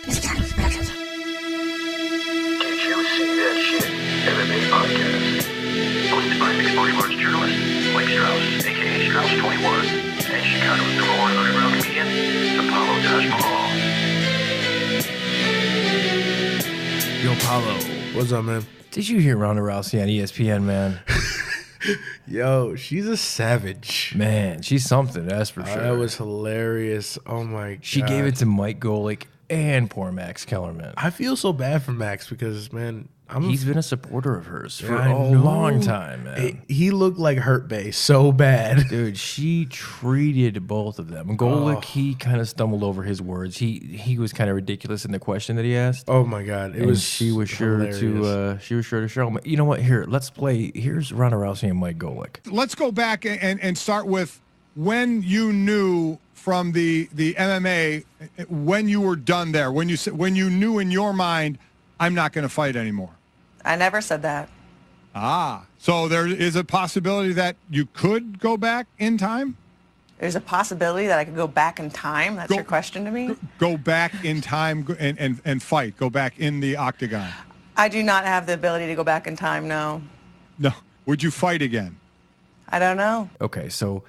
Productions. Did you see that shit? MMA podcast. Hosted by mixed martial arts journalist Mike Strauss, aka Strauss21, and Chicago's number one underground comedian, Apollo Taj Mahal. Yo, Paulo. What's up, man? Did you hear Ronda Rousey on ESPN, man? Yo, she's a savage. Man, she's something, that's for sure. That was hilarious. Oh, my God. She gave it to Mike Golick and poor Max Kellerman. I feel so bad for Max because, man, He's been a supporter of hers for I a know. long time, man. He looked like Hurt Bay so bad. Dude, she treated both of them. Golick, he kind of stumbled over his words. He was kind of ridiculous in the question that he asked. Oh, my God. She was sure to show him. You know what? Here, let's play. Here's Ronda Rousey and Mike Golick. Let's go back and start with when you knew from the MMA, when you were done there, when you knew in your mind, I'm not going to fight anymore. I never said that. So there is a possibility that you could go back in time? There's a possibility that I could go back in time? That's your question to me? Go back in time and fight. Go back in the octagon. I do not have the ability to go back in time, no. No. Would you fight again? I don't know. Okay, so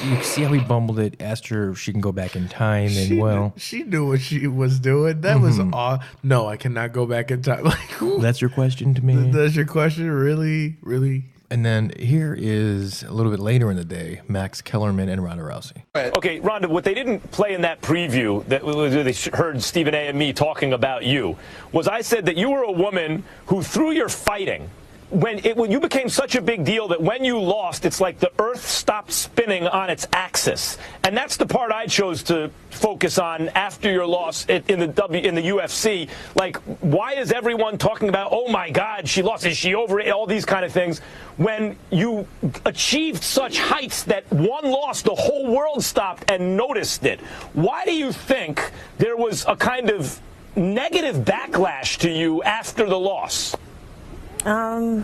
you see how he bumbled it, asked her if she can go back in time, and She knew what she was doing. That was aw. No, I cannot go back in time. Like, that's your question to me? That's your question? Really? Really? And then here is, a little bit later in the day, Max Kellerman and Ronda Rousey. Okay, Ronda, what they didn't play in that preview that they heard Stephen A. and me talking about you was I said that you were a woman who, through your fighting, when you became such a big deal that when you lost, it's like the earth stopped spinning on its axis. And that's the part I chose to focus on after your loss in the UFC. Like, why is everyone talking about, oh, my God, she lost, is she over it, all these kind of things, when you achieved such heights that one loss, the whole world stopped and noticed it? Why do you think there was a kind of negative backlash to you after the loss? In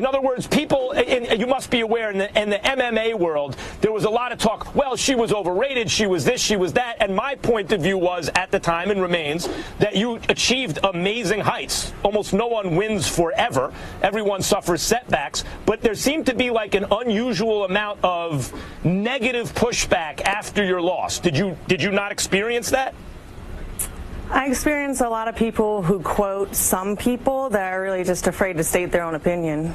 other words, people, and you must be aware, in the MMA world, there was a lot of talk, well, she was overrated, she was this, she was that, and my point of view was, at the time, and remains, that you achieved amazing heights. Almost no one wins forever. Everyone suffers setbacks, but there seemed to be like an unusual amount of negative pushback after your loss. Did you not experience that? I experience a lot of people who quote some people that are really just afraid to state their own opinion.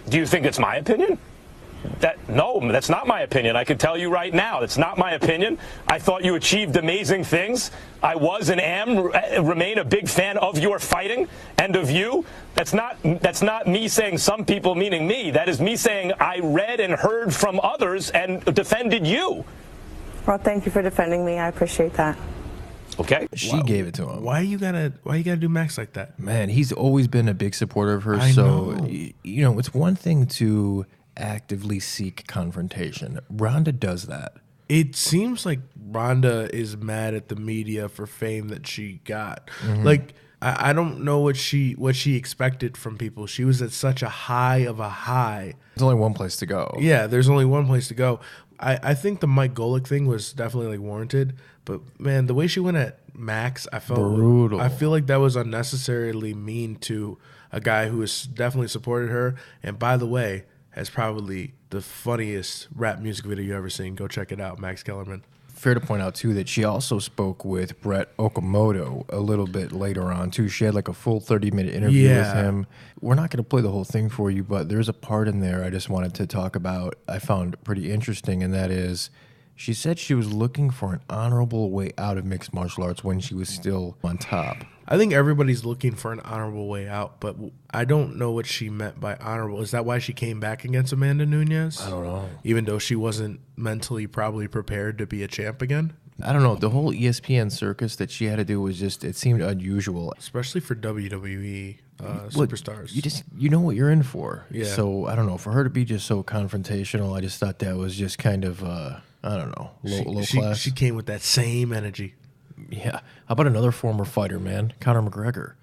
Do you think it's my opinion? No, that's not my opinion. I can tell you right now, that's not my opinion. I thought you achieved amazing things. I was and remain a big fan of your fighting and of you. That's not me saying some people meaning me. That is me saying I read and heard from others and defended you. Well, thank you for defending me. I appreciate that. Okay. She gave it to him. Why you gotta do Max like that? Man, he's always been a big supporter of hers. You know, it's one thing to actively seek confrontation. Ronda does that. It seems like Ronda is mad at the media for fame that she got. Like, I don't know what she expected from people. She was at such a high of a high. There's only one place to go. Yeah, there's only one place to go. I think the Mike Golick thing was definitely like warranted, but man, the way she went at Max, I felt brutal. I feel like that was unnecessarily mean to a guy who has definitely supported her, and by the way, has probably the funniest rap music video you ever seen. Go check it out, Max Kellerman. Fair to point out, too, that she also spoke with Brett Okamoto a little bit later on, too. She had like a full 30-minute interview with him. We're not going to play the whole thing for you, but there's a part in there I just wanted to talk about I found pretty interesting, and that is she said she was looking for an honorable way out of mixed martial arts when she was still on top. I think everybody's looking for an honorable way out, but I don't know what she meant by honorable. Is that why she came back against Amanda Nunes? I don't know. Even though she wasn't mentally probably prepared to be a champ again? I don't know. The whole ESPN circus that she had to do was just, it seemed unusual. Especially for WWE superstars. You know what you're in for. Yeah. So, I don't know. For her to be just so confrontational, I just thought that was just kind of, I don't know, low class. She came with that same energy. Yeah. How about another former fighter, man? Conor McGregor.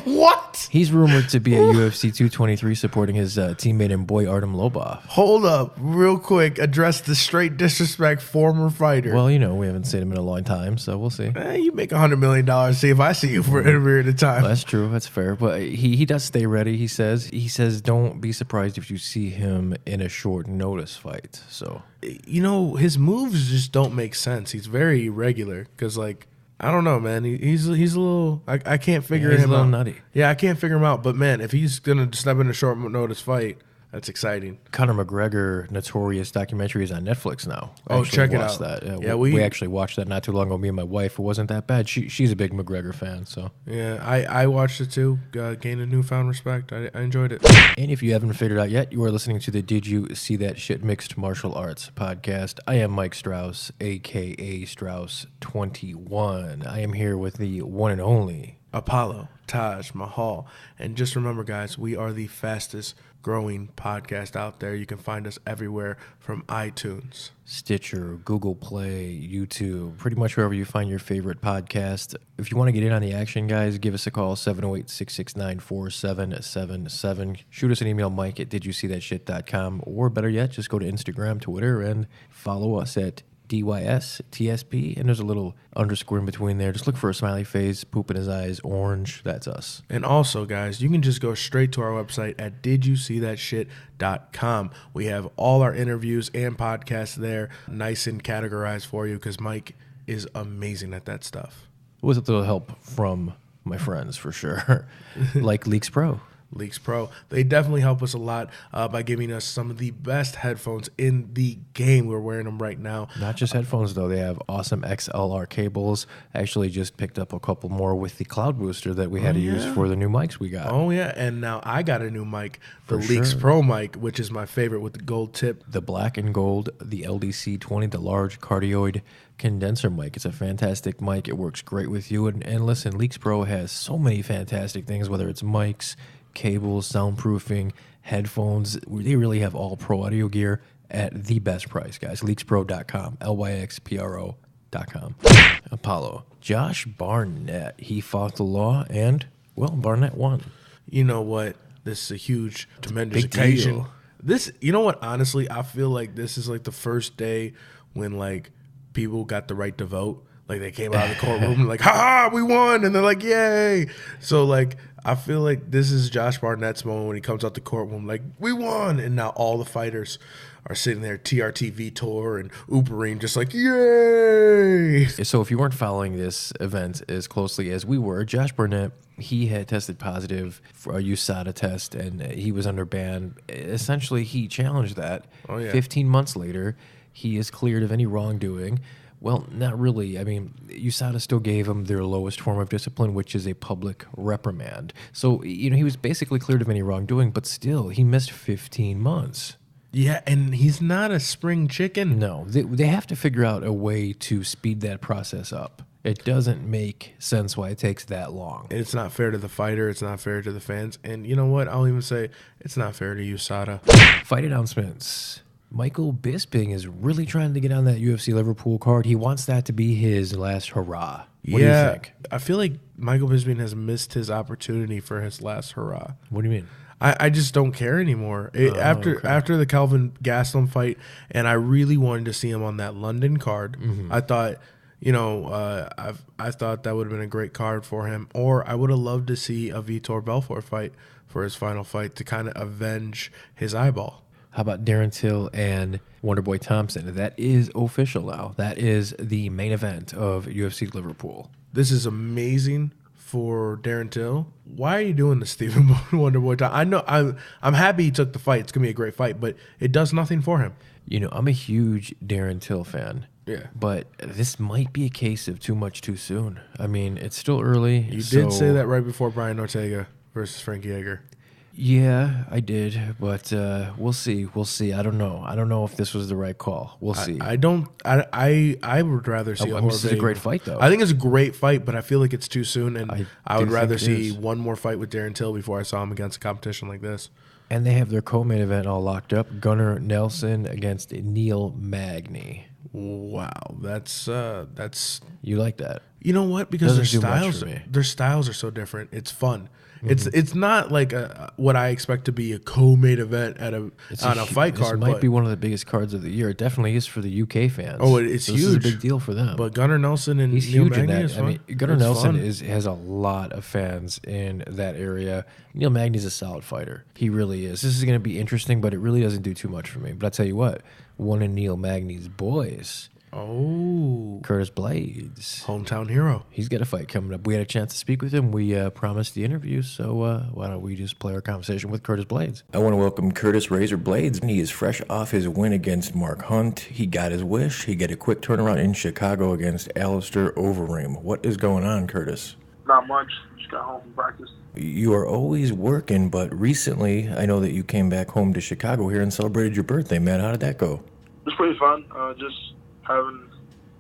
What? He's rumored to be at UFC 223 supporting his teammate and boy Artem Lobov. Hold up, real quick. Address the straight disrespect former fighter. Well, we haven't seen him in a long time, so we'll see. You make $100 million. See if I see you for a period of time. Well, that's true. That's fair. But he does stay ready. He says don't be surprised if you see him in a short notice fight. So his moves just don't make sense. He's very irregular because I don't know, man. He's a little. I can't figure him out. He's a little nutty. Yeah, I can't figure him out. But man, if he's gonna step in a short notice fight, that's exciting. Conor McGregor Notorious documentary is on Netflix now. Check it out. That. Yeah, we actually watched that not too long ago. Me and my wife. It wasn't that bad. She's a big McGregor fan. So yeah, I watched it too. Gained a newfound respect. I enjoyed it. And if you haven't figured out yet, you are listening to the Did You See That Shit Mixed Martial Arts podcast. I am Mike Strauss, aka Strauss 21. I am here with the one and only Apollo Taj Mahal. And just remember, guys, we are the fastest growing podcast out there. You can find us everywhere from iTunes, Stitcher, Google Play, YouTube, pretty much wherever you find your favorite podcast. If you want to get in on the action, guys, give us a call, 708-669-4777. Shoot us an email, mike@didyousee.shit.com, or better yet, just go to Instagram, Twitter, and follow us at DYSTSP, and there's a little underscore in between there. Just look for a smiley face, poop in his eyes, orange. That's us. And also, guys, you can just go straight to our website at didyousee.shit.com. We have all our interviews and podcasts there, nice and categorized for you, because Mike is amazing at that stuff. With a little help from my friends, for sure, like Leaks Pro. Leaks Pro. They definitely help us a lot by giving us some of the best headphones in the game. We're wearing them right now. Not just headphones, though. They have awesome XLR cables. Actually just picked up a couple more with the cloud booster that we had to use for the new mics we got. Oh, yeah. And now I got a new mic, the Leaks Pro mic, which is my favorite with the gold tip. The black and gold, the LDC-20, the large cardioid condenser mic. It's a fantastic mic. It works great with you. And listen, Leaks Pro has so many fantastic things, whether it's mics, cables, soundproofing, headphones. They really have all pro audio gear at the best price, guys. LeaksPro.com, LYXPRO.com. Apollo. Josh Barnett. He fought the law and, well, Barnett won. You know what? This is a huge, tremendous Big occasion. deal. This, you know what? Honestly, I feel like this is the first day when people got the right to vote. They came out of the courtroom like, ha, we won. And they're like, yay. So I feel like this is Josh Barnett's moment when he comes out the courtroom we won. And now all the fighters are sitting there, TRT Vitor and Uberim, just yay. So if you weren't following this event as closely as we were, Josh Barnett, he had tested positive for a USADA test, and he was under ban. Essentially, he challenged that. Oh, yeah. 15 months later, he is cleared of any wrongdoing. Well, not really. I mean, USADA still gave him their lowest form of discipline, which is a public reprimand. So, he was basically cleared of any wrongdoing, but still, he missed 15 months. Yeah, and he's not a spring chicken. No, they have to figure out a way to speed that process up. It doesn't make sense why it takes that long. It's not fair to the fighter. It's not fair to the fans. And you know what? I'll even say it's not fair to USADA. Fight announcements. Michael Bisping is really trying to get on that UFC Liverpool card. He wants that to be his last hurrah. What do you think? I feel like Michael Bisping has missed his opportunity for his last hurrah. What do you mean? I just don't care anymore. After the Kelvin Gastelum fight, and I really wanted to see him on that London card. Mm-hmm. I thought, I thought that would have been a great card for him. Or I would have loved to see a Vitor Belfort fight for his final fight to kind of avenge his eyeball. How about Darren Till and Wonderboy Thompson? That is official now. That is the main event of UFC Liverpool. This is amazing for Darren Till. Why are you doing this, Stephen Wonderboy Thompson? I know I'm happy he took the fight. It's gonna be a great fight, but it does nothing for him. I'm a huge Darren Till fan. Yeah. But this might be a case of too much too soon. I mean, it's still early. You did say that right before Brian Ortega versus Frankie Edgar. Yeah, I did, but we'll see. We'll see. I don't know. I don't know if this was the right call. We'll see. I would rather see this is a great fight, though. I think it's a great fight, but I feel like it's too soon, and I would rather see is. one more fight with Darren Till before I saw him against a competition like this. And they have their co-main event all locked up. Gunnar Nelson against Neil Magny. Wow, that's You like that? You know what? Because Doesn't do much for me. their styles are so different. It's fun. It's not like what I expect to be a co-main event on a fight card. This might be one of the biggest cards of the year. It definitely is for the UK fans. Oh, it's huge. This is a big deal for them. But Gunnar Nelson and He's Neil huge in Magny that. is fun. I mean, Gunnar It's Nelson fun. has a lot of fans in that area. Neil Magny's a solid fighter. He really is. This is going to be interesting, but it really doesn't do too much for me. But I tell you what, one of Neil Magny's boys, Curtis Blaydes, hometown hero. he's got a fight coming up. We had a chance to speak with him. We promised the interview, so why don't we just play our conversation with Curtis Blaydes? I want to welcome Curtis Razor Blaydes. He is fresh off his win against Mark Hunt. He got his wish. He got a quick turnaround in Chicago against Alistair Overeem. What is going on, Curtis? Not much. Just got home from practice. You are always working, but recently I know that you came back home to Chicago here and celebrated your birthday, man. How did that go? It was pretty fun. Just having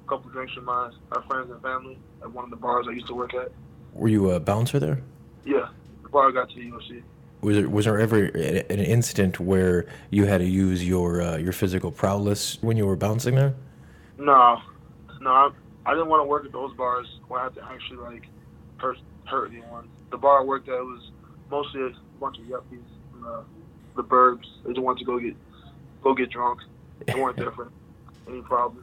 a couple drinks with my friends and family at one of the bars I used to work at. Were you a bouncer there? Yeah, before I got to the UFC. Was there ever an incident where you had to use your physical prowess when you were bouncing there? No, I didn't want to work at those bars where I had to actually like hurt anyone. The bar I worked at was mostly a bunch of yuppies from the burbs. They just wanted to go get drunk. They weren't there for any problems.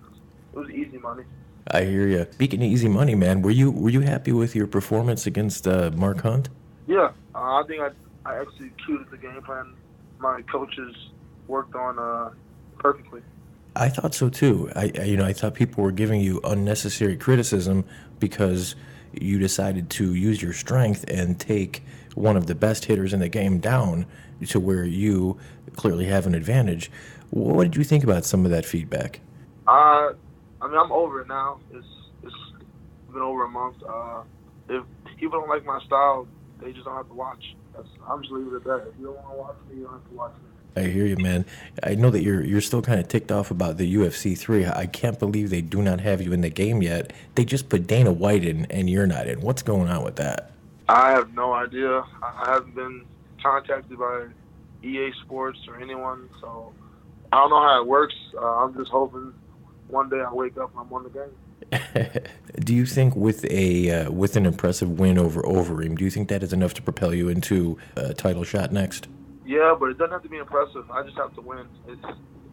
It was easy money. I hear you. Speaking of easy money, man, were you happy with your performance against Mark Hunt? Yeah, I think I executed the game plan my coaches worked on perfectly. I thought so too. I thought people were giving you unnecessary criticism because you decided to use your strength and take one of the best hitters in the game down to where you clearly have an advantage. What did you think about some of that feedback? I mean, I'm over it now. It's been over a month. If people don't like my style, they just don't have to watch. I'm just leaving it at that. If you don't want to watch me, you don't have to watch me. I hear you, man. I know that you're still kind of ticked off about the UFC 3. I can't believe they do not have you in the game yet. They just put Dana White in, and you're not in. What's going on with that? I have no idea. I haven't been contacted by EA Sports or anyone, so I don't know how it works. I'm just hoping one day I wake up and I'm on the game. Do you think with an impressive win over Overeem, do you think that is enough to propel you into a title shot next? Yeah, but it doesn't have to be impressive. I just have to win.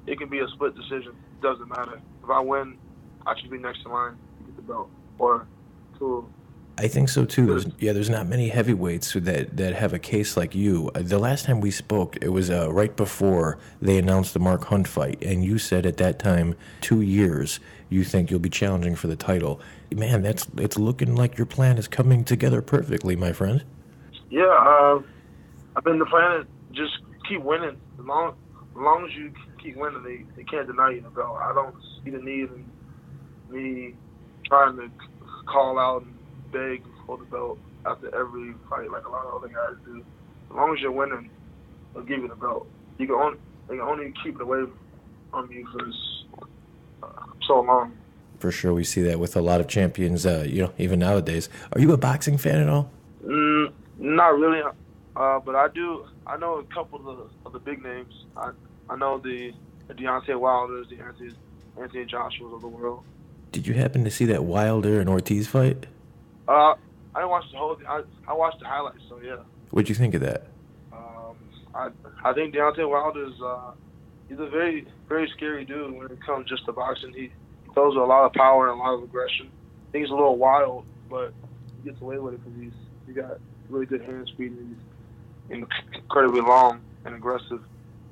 It can be a split decision. It doesn't matter. If I win, I should be next in line to get the belt or two. I think so too. There's not many heavyweights that have a case like you. The last time we spoke, it was right before they announced the Mark Hunt fight, and you said at that time, 2 years, you think you'll be challenging for the title. Man, it's looking like your plan is coming together perfectly, my friend. Yeah, I've been the plan is just keep winning. As long as you keep winning, they can't deny you the belt. I don't see the need in me trying to call out and beg for the belt after every fight like a lot of other guys do. As long as you're winning, they'll give you the belt. They can only keep it away from you for so long. For sure, we see that with a lot of champions, even nowadays. Are you a boxing fan at all? Not really, but I do. I know a couple of the big names. I know the Deontay Wilders, the Anthony Joshuas of the world. Did you happen to see that Wilder and Ortiz fight? I didn't watch the whole thing. I watched the highlights, so yeah. What'd you think of that? I think Deontay Wilder's he's a very, very scary dude when it comes just to boxing. He throws with a lot of power and a lot of aggression. I think he's a little wild, but he gets away with it because he's got really good hand speed and he's incredibly long and aggressive.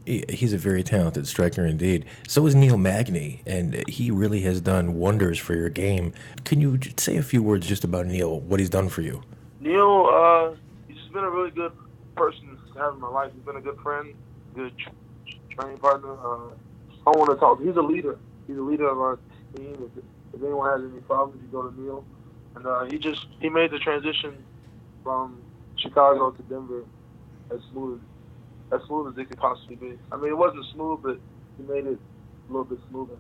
He's a very talented striker indeed. So is Neil Magny, and he really has done wonders for your game. Can you say a few words just about Neil, what he's done for you? Neil, he's just been a really good person to have in my life. He's been a good friend, good training partner. I want to talk. He's a leader. He's a leader of our team. If anyone has any problems, you go to Neil. And he made the transition from Chicago to Denver as smooth as it could possibly be. I mean, it wasn't smooth, but he made it a little bit smoother.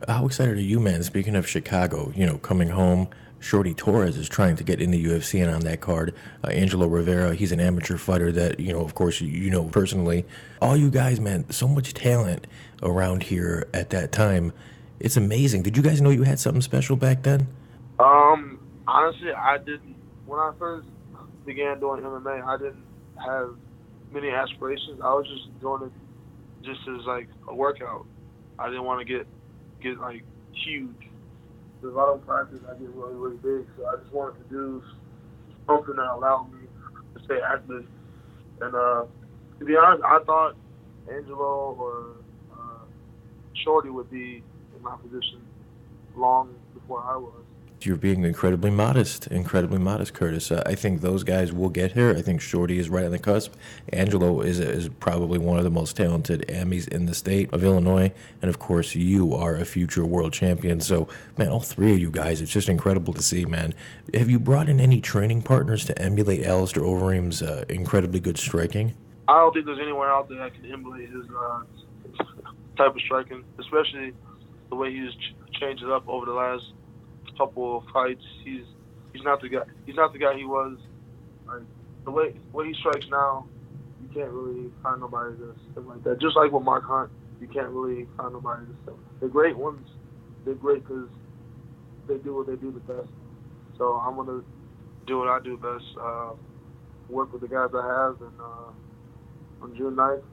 How excited are you, man? Speaking of Chicago, coming home, Shorty Torres is trying to get in the UFC and on that card. Angelo Rivera, he's an amateur fighter that, of course, you know personally. All you guys, man, so much talent around here at that time. It's amazing. Did you guys know you had something special back then? I Honestly, I didn't. When I first began doing MMA, I didn't have many aspirations. I was just doing it just as like a workout. I didn't want to get like huge. Because if I don't practice, I get really, really big. So I just wanted to do something that allowed me to stay active. And to be honest, I thought Angelo or Shorty would be in my position long before I was. You're being incredibly modest, Curtis. I think those guys will get here. I think Shorty is right on the cusp. Angelo is probably one of the most talented Amis in the state of Illinois. And, of course, you are a future world champion. So, man, all three of you guys, it's just incredible to see, man. Have you brought in any training partners to emulate Alistair Overeem's incredibly good striking? I don't think there's anywhere out there that can emulate his type of striking, especially the way he's changed it up over the last couple of fights. He's not the guy. He's not the guy he was. Like the way he strikes now, you can't really find nobody that's like that. Just like with Mark Hunt, you can't really find nobody that's the great ones. They're great because they do what they do the best. So I'm gonna do what I do best. Work with the guys I have, and on June 9th,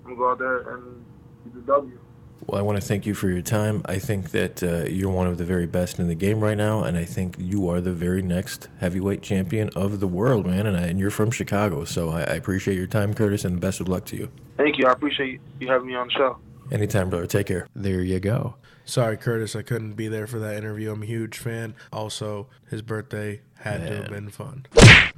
I'm gonna go out there and get the W. Well, I want to thank you for your time. I think that you're one of the very best in the game right now, and I think you are the very next heavyweight champion of the world, man, and you're from Chicago, so I appreciate your time, Curtis, and best of luck to you. Thank you. I appreciate you having me on the show. Anytime, brother. Take care. There you go. Sorry, Curtis, I couldn't be there for that interview. I'm a huge fan. Also, his birthday had to have been fun.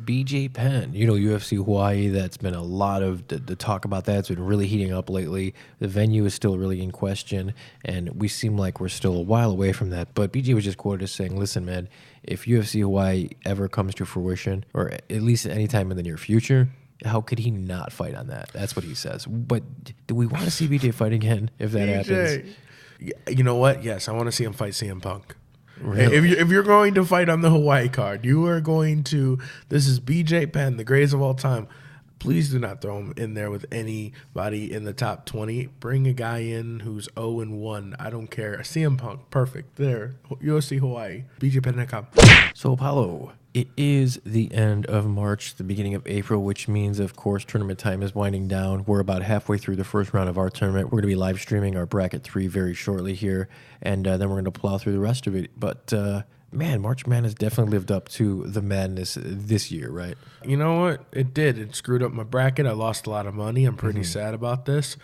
BJ Penn, UFC Hawaii, that's been a lot of the talk about that. It's been really heating up lately. The venue is still really in question, and we seem like we're still a while away from that. But BJ was just quoted as saying, listen, man, if UFC Hawaii ever comes to fruition, or at least any time in the near future, how could he not fight on that? That's what he says. But do we want to see BJ fight again if that happens? You know what? Yes, I want to see him fight CM Punk. Really? If you're going to fight on the Hawaii card, you are going to. This is BJ Penn, the greatest of all time. Please do not throw him in there with anybody in the top 20. Bring a guy in who's 0-1. I don't care. CM Punk, perfect. There, UFC Hawaii, BJPenn.com. So Apollo, it is the end of March, the beginning of April, which means, of course, tournament time is winding down. We're about halfway through the first round of our tournament. We're going to be live streaming our bracket 3 very shortly here, and then we're going to plow through the rest of it. But man, March Madness definitely lived up to the madness this year, right? You know what? It did. It screwed up my bracket. I lost a lot of money. I'm pretty sad about this.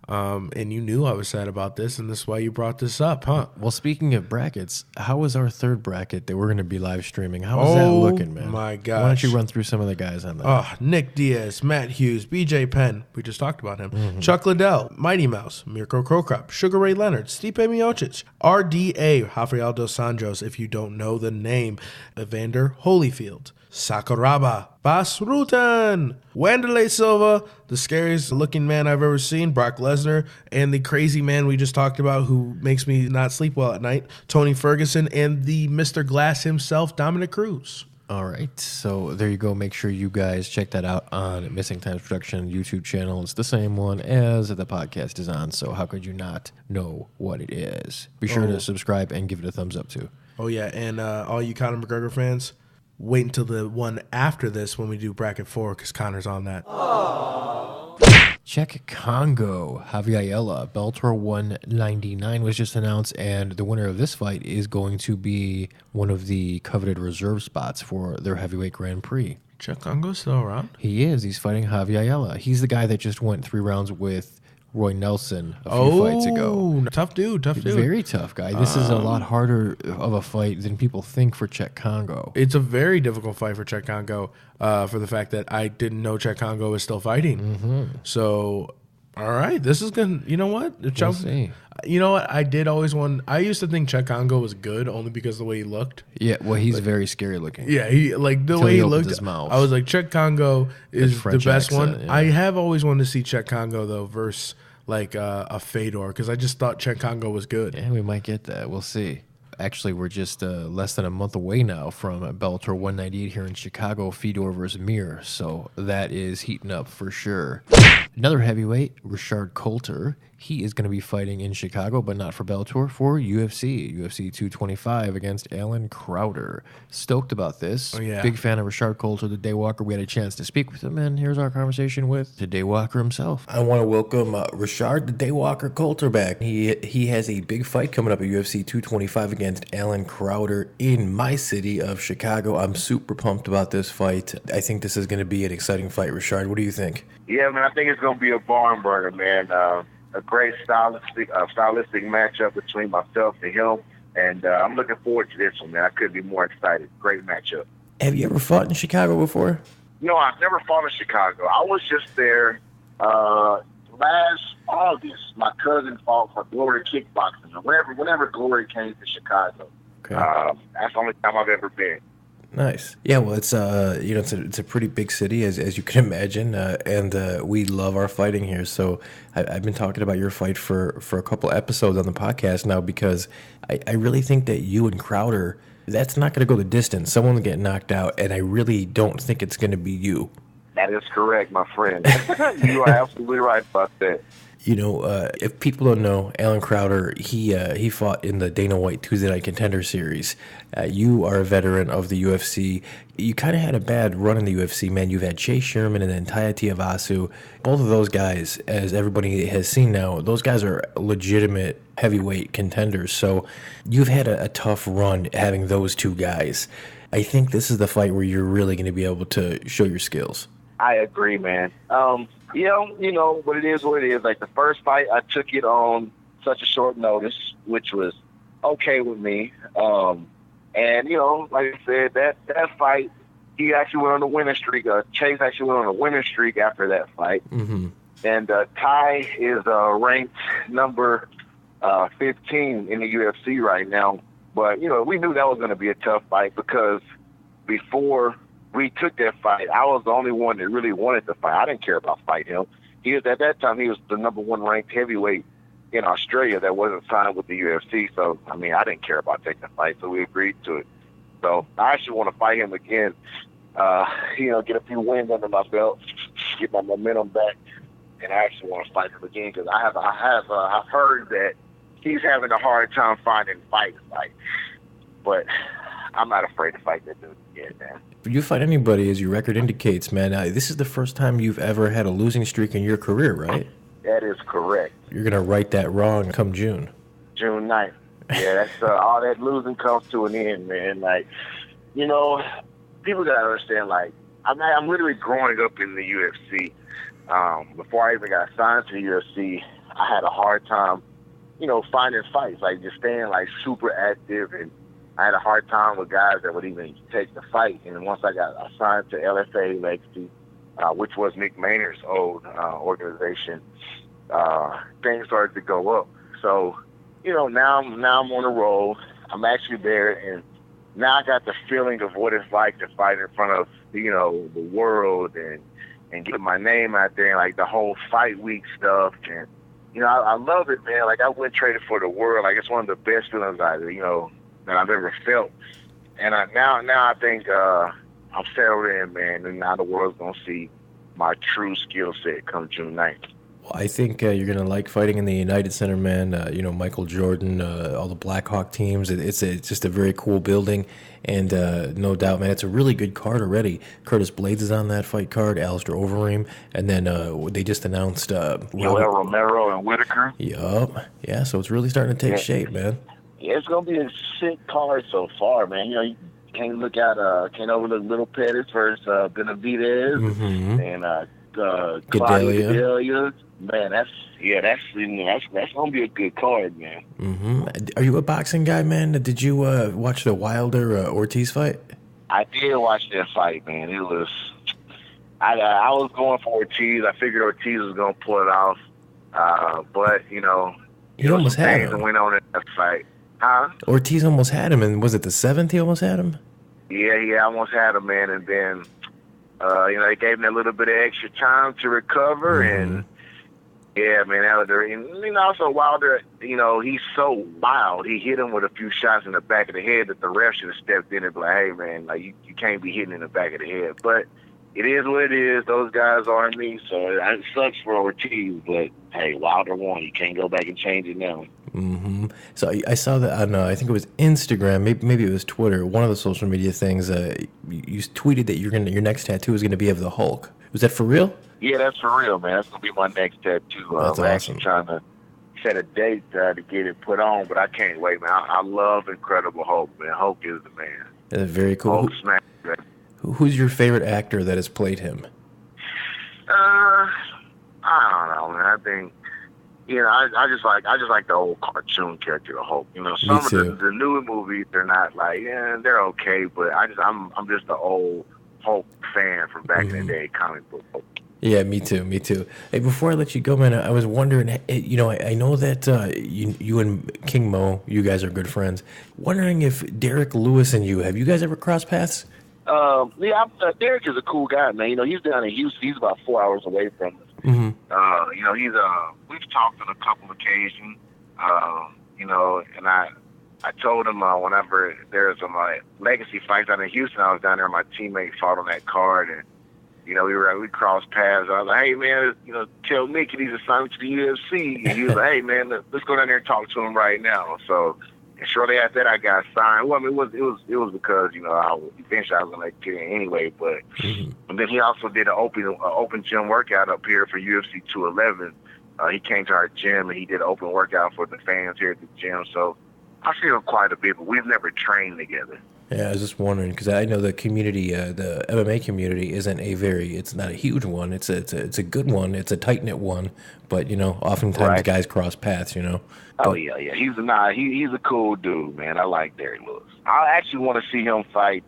And you knew I was sad about this, and this is why you brought this up, huh? Well, speaking of brackets, how was our third bracket that we're going to be live streaming? How was that looking, man? Oh, my gosh. Why don't you run through some of the guys on that? Oh, Nick Diaz, Matt Hughes, BJ Penn. We just talked about him. Chuck Liddell, Mighty Mouse, Mirko Krokop, Sugar Ray Leonard, Stipe Miocic, RDA, Rafael Dos Anjos, if you don't know the name, Evander Holyfield, Sakuraba, Bas Rutten, Wanderlei Silva, the scariest looking man I've ever seen, Brock Lesnar, and the crazy man we just talked about who makes me not sleep well at night, Tony Ferguson, and the Mr. Glass himself, Dominic Cruz. All right, so there you go. Make sure you guys check that out on Missing Times Production YouTube channel. It's the same one as the podcast is on, so how could you not know what it is? Be sure to subscribe and give it a thumbs up, too. Oh, yeah, and all you Conor McGregor fans, wait until the one after this when we do bracket 4 because Conor's on that. Czech Congo, Javier Bellator 199 was just announced, and the winner of this fight is going to be one of the coveted reserve spots for their heavyweight Grand Prix. Czech Congo's still around? He is. He's fighting Javier. He's the guy that just went 3 rounds with Roy Nelson a few fights ago. Tough dude. Very tough guy. This is a lot harder of a fight than people think for Czech Congo. It's a very difficult fight for Czech Congo for the fact that I didn't know Czech Congo was still fighting. So, all right, this is going to, you know what? We'll see. You know what? I used to think Czech Congo was good only because of the way he looked. Yeah, well, he's very scary looking. Yeah, the way he looked, his mouth. I was like, Czech Congo is the best one. Yeah. I have always wanted to see Czech Congo, though, versus like a Fedor, because I just thought Czech Congo was good. Yeah, we might get that. We'll see. Actually, we're just less than a month away now from Bellator 198 here in Chicago, Fedor versus Mir. So that is heating up for sure. Another heavyweight, Rashad Coulter. He is going to be fighting in Chicago, but not for Bellator, for UFC 225 against Alan Crowder. Stoked about this. Oh, yeah. Big fan of Rashad Coulter, the Daywalker. We had a chance to speak with him, and here's our conversation with the Daywalker himself. I want to welcome Rashad, the Daywalker Coulter, back. He has a big fight coming up at UFC 225 against Alan Crowder in my city of Chicago. I'm super pumped about this fight. I think this is going to be an exciting fight, Rashad. What do you think? Yeah, man, I think it's going to be a barn burner, man. A great stylistic matchup between myself and him, and I'm looking forward to this one, man. I couldn't be more excited. Great matchup. Have you ever fought in Chicago before? No, I've never fought in Chicago. I was just there last August. My cousin fought for Glory Kickboxing, or whenever Glory came to Chicago. Okay. That's the only time I've ever been. Nice. Yeah, well, it's it's a pretty big city, as you can imagine, and we love our fighting here. So I've been talking about your fight for a couple episodes on the podcast now, because I really think that you and Crowder, that's not going to go the distance. Someone will get knocked out, and I really don't think it's going to be you. That is correct, my friend. You are absolutely right about that. You know, if people don't know, Alan Crowder, he fought in the Dana White Tuesday Night Contender Series. You are a veteran of the UFC. You kind of had a bad run in the UFC, man. You've had Chase Sherman and then Taia Tuivasa. Both of those guys, as everybody has seen now, those guys are legitimate heavyweight contenders. So you've had a tough run having those two guys. I think this is the fight where you're really going to be able to show your skills. I agree, man. Yeah, you know, but it is what it is. Like, the first fight, I took it on such a short notice, which was okay with me. And, you know, like I said, that fight, he actually went on a winning streak. Chase actually went on a winning streak after that fight. Mm-hmm. And Ty is ranked number 15 in the UFC right now. But, you know, we knew that was going to be a tough fight, because before we took that fight, I was the only one that really wanted to fight. I didn't care about fighting him. At that time, he was the number one ranked heavyweight in Australia that wasn't signed with the UFC. So, I mean, I didn't care about taking the fight, so we agreed to it. So I actually want to fight him again, you know, get a few wins under my belt, get my momentum back, and I actually want to fight him again, because I've heard that he's having a hard time finding fights, but I'm not afraid to fight that dude again, man. You fight anybody, as your record indicates, man. This is the first time you've ever had a losing streak in your career, right? That is correct. You're going to right that wrong come June. June 9th. Yeah, that's all that losing comes to an end, man. Like, you know, people got to understand, like, I'm literally growing up in the UFC. Before I even got signed to the UFC, I had a hard time, you know, finding fights, like just staying, like, super active, and I had a hard time with guys that would even take the fight. And once I got assigned to LFA Legacy, which was Nick Maynard's old organization, things started to go up. So, you know, now I'm on the road. I'm actually there, and now I got the feeling of what it's like to fight in front of, you know, the world, and get my name out there, and like the whole fight week stuff. And, you know, I love it, man. Like, I went traded for the world. Like, it's one of the best feelings that I've ever felt. And now I think I'm settled in, man, and now the world's going to see my true skill set come June 9th. Well, I think you're going to like fighting in the United Center, man. You know, Michael Jordan, all the Blackhawk teams. It's just a very cool building, and no doubt, man, it's a really good card already. Curtis Blaydes is on that fight card, Alistair Overeem, and then they just announced Yoel Romero and Whitaker. Yup. Yeah, so it's really starting to take shape, man. Yeah, it's gonna be a sick card so far, man. You know, you can't overlook Little Pettis versus Benavidez, mm-hmm. and Claudia Gadelia. Man, that's gonna be a good card, man. Mm-hmm. Are you a boxing guy, man? Did you watch the Wilder Ortiz fight? I did watch that fight, man. It was, I was going for Ortiz. I figured Ortiz was gonna pull it off, but you know, he almost had him. Went on in that fight. Huh? Ortiz almost had him, and was it the 7th he almost had him? Yeah, he almost had him, man, and then, you know, they gave him a little bit of extra time to recover, mm-hmm. and, yeah, man, Wilder, and, you know, also Wilder, you know, he's so wild. He hit him with a few shots in the back of the head that the ref should have stepped in and be like, hey, man, like, you can't be hitting in the back of the head. But, it is what it is. Those guys aren't me, so it sucks for Ortiz. But hey, Wilder won. You can't go back and change it now. Mm-hmm. So I saw that on I think it was Instagram, maybe it was Twitter, one of the social media things. You tweeted that your next tattoo is going to be of the Hulk. Was that for real? Yeah, that's for real, man. That's gonna be my next tattoo. That's I'm awesome. actually trying to set a date to get it put on, but I can't wait, man. I love Incredible Hulk, man. Hulk is the man. That's very cool. Hulk smash. Who's your favorite actor that has played him? I don't know, man. I think, I just like the old cartoon character of Hulk. Some of the newer movies, they're not like, they're okay, but I'm just the old Hulk fan from back in the day, comic book Hulk. Yeah, me too. Hey, before I let you go, man, I was wondering, I know that you and King Mo, you guys are good friends. Wondering if Derek Lewis and have you guys ever crossed paths? Derek is a cool guy, man. He's down in Houston. He's about 4 hours away from us. Mm-hmm. We've talked on a couple of occasions, and I told him whenever there's some legacy fights down in Houston, I was down there, my teammate fought on that card, and we crossed paths. I was like, hey man, tell Mickey he's assigned to the UFC, and he was like, hey man, let's go down there and talk to him right now. So, and shortly after that, I got signed. Well, I mean, it was because eventually I was gonna get in anyway, but and then he also did an open gym workout up here for UFC 211. He came to our gym and he did an open workout for the fans here at the gym. So I see him quite a bit, but we've never trained together. Yeah, I was just wondering because I know the community, the MMA community, isn't it's not a huge one. It's a good one. It's a tight knit one, but oftentimes guys cross paths. Oh yeah. He's a cool dude, man. I like Derek Lewis. I actually want to see him fight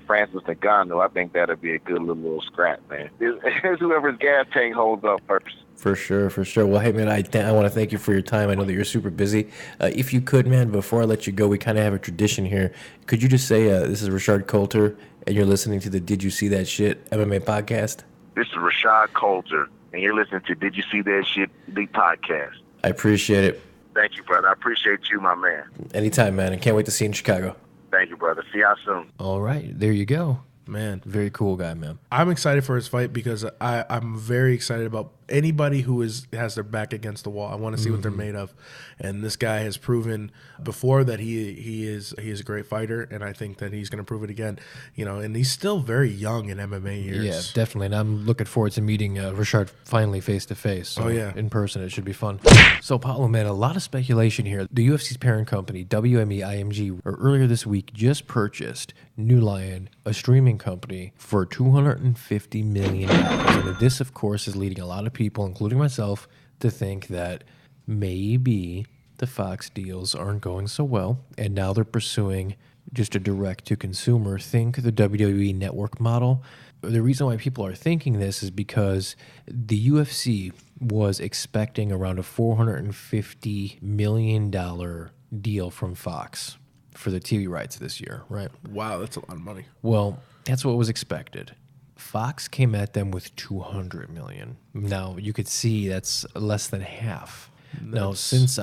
Francis Ngannou. I think that'd be a good little scrap, man. It's whoever's gas tank holds up first. For sure. Well, hey, man, I want to thank you for your time. I know that you're super busy. If you could, man, before I let you go, we kind of have a tradition here. Could you just say, this is Rashad Coulter, and you're listening to the Did You See That Shit MMA podcast? This is Rashad Coulter, and you're listening to Did You See That Shit, the podcast. I appreciate it. Thank you, brother. I appreciate you, my man. Anytime, man. I can't wait to see you in Chicago. Thank you, brother. See y'all soon. All right. There you go. Man, very cool guy, man. I'm excited for his fight because I'm very excited about anybody who has their back against the wall. I want to see what they're made of, and this guy has proven before that he is a great fighter, and I think that he's going to prove it again. And he's still very young in MMA years. Yeah, definitely. And I'm looking forward to meeting Rashad finally face to face. So in person, it should be fun. So, Paulo, man, a lot of speculation here. The UFC's parent company, WME IMG, earlier this week just purchased New Lion, a streaming company, for $250 million. And this, of course, is leading a lot of people, including myself, to think that maybe the Fox deals aren't going so well, and now they're pursuing just a direct-to-consumer. Think the WWE Network model. The reason why people are thinking this is because the UFC was expecting around a $450 million deal from Fox for the TV rights this year, right? Wow, that's a lot of money. Well, that's what was expected. Fox came at them with $200 million. Now, you could see that's less than half. Now, since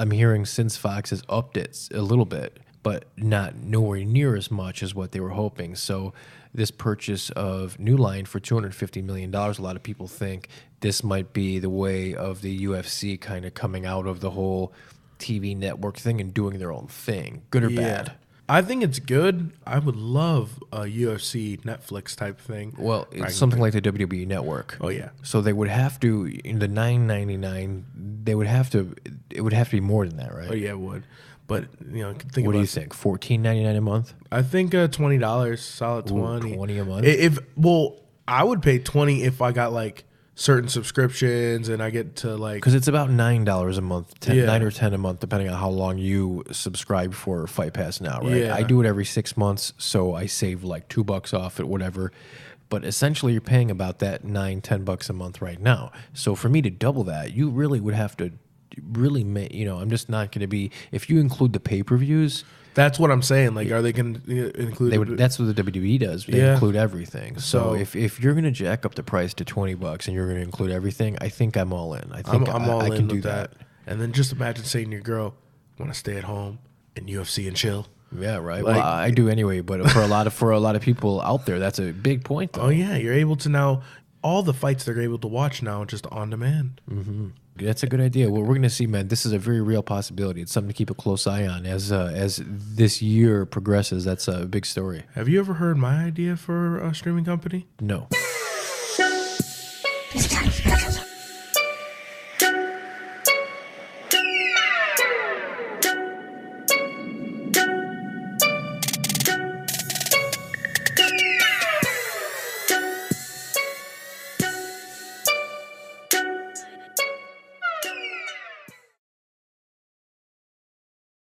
Fox has upped it a little bit, but nowhere near as much as what they were hoping. So this purchase of New Line for $250 million, a lot of people think this might be the way of the UFC kind of coming out of the whole TV network thing and doing their own thing, good or bad. I think it's good. I would love a UFC Netflix type thing. Well, it's something like the WWE Network. Oh yeah. So they would have to, in the $9.99, it would have to be more than that, right? Oh yeah, it would. But think what do you think? $14.99 a month? I think $20, solid 20. 20 a month. I would pay $20 if I got like certain subscriptions and I get to like, because it's about $9 a month, $9 or $10 a month, depending on how long you subscribe for Fight Pass now, right? Yeah. I do it every 6 months, so I save like $2 off it, whatever. But essentially, you're paying about that $9-10 a month right now. So for me to double that, you really would have to really make. I'm just not going to be. If you include the pay-per-views. That's what I'm saying. Like, are they going to include? That's what the WWE does. They include everything. So if you're going to jack up the price to $20 and you're going to include everything, I think I'm all in. I think I'm all in can do with that. And then just imagine saying to your girl, "Want to stay at home and UFC and chill." Yeah, right. Like, well, I do anyway, but for a lot of people out there, that's a big point, though. Oh yeah, you're able to now all the fights they're able to watch now just on demand. Mm-hmm. That's a good idea. Well, we're going to see, man. This is a very real possibility. It's something to keep a close eye on as this year progresses. That's a big story. Have you ever heard my idea for a streaming company? No.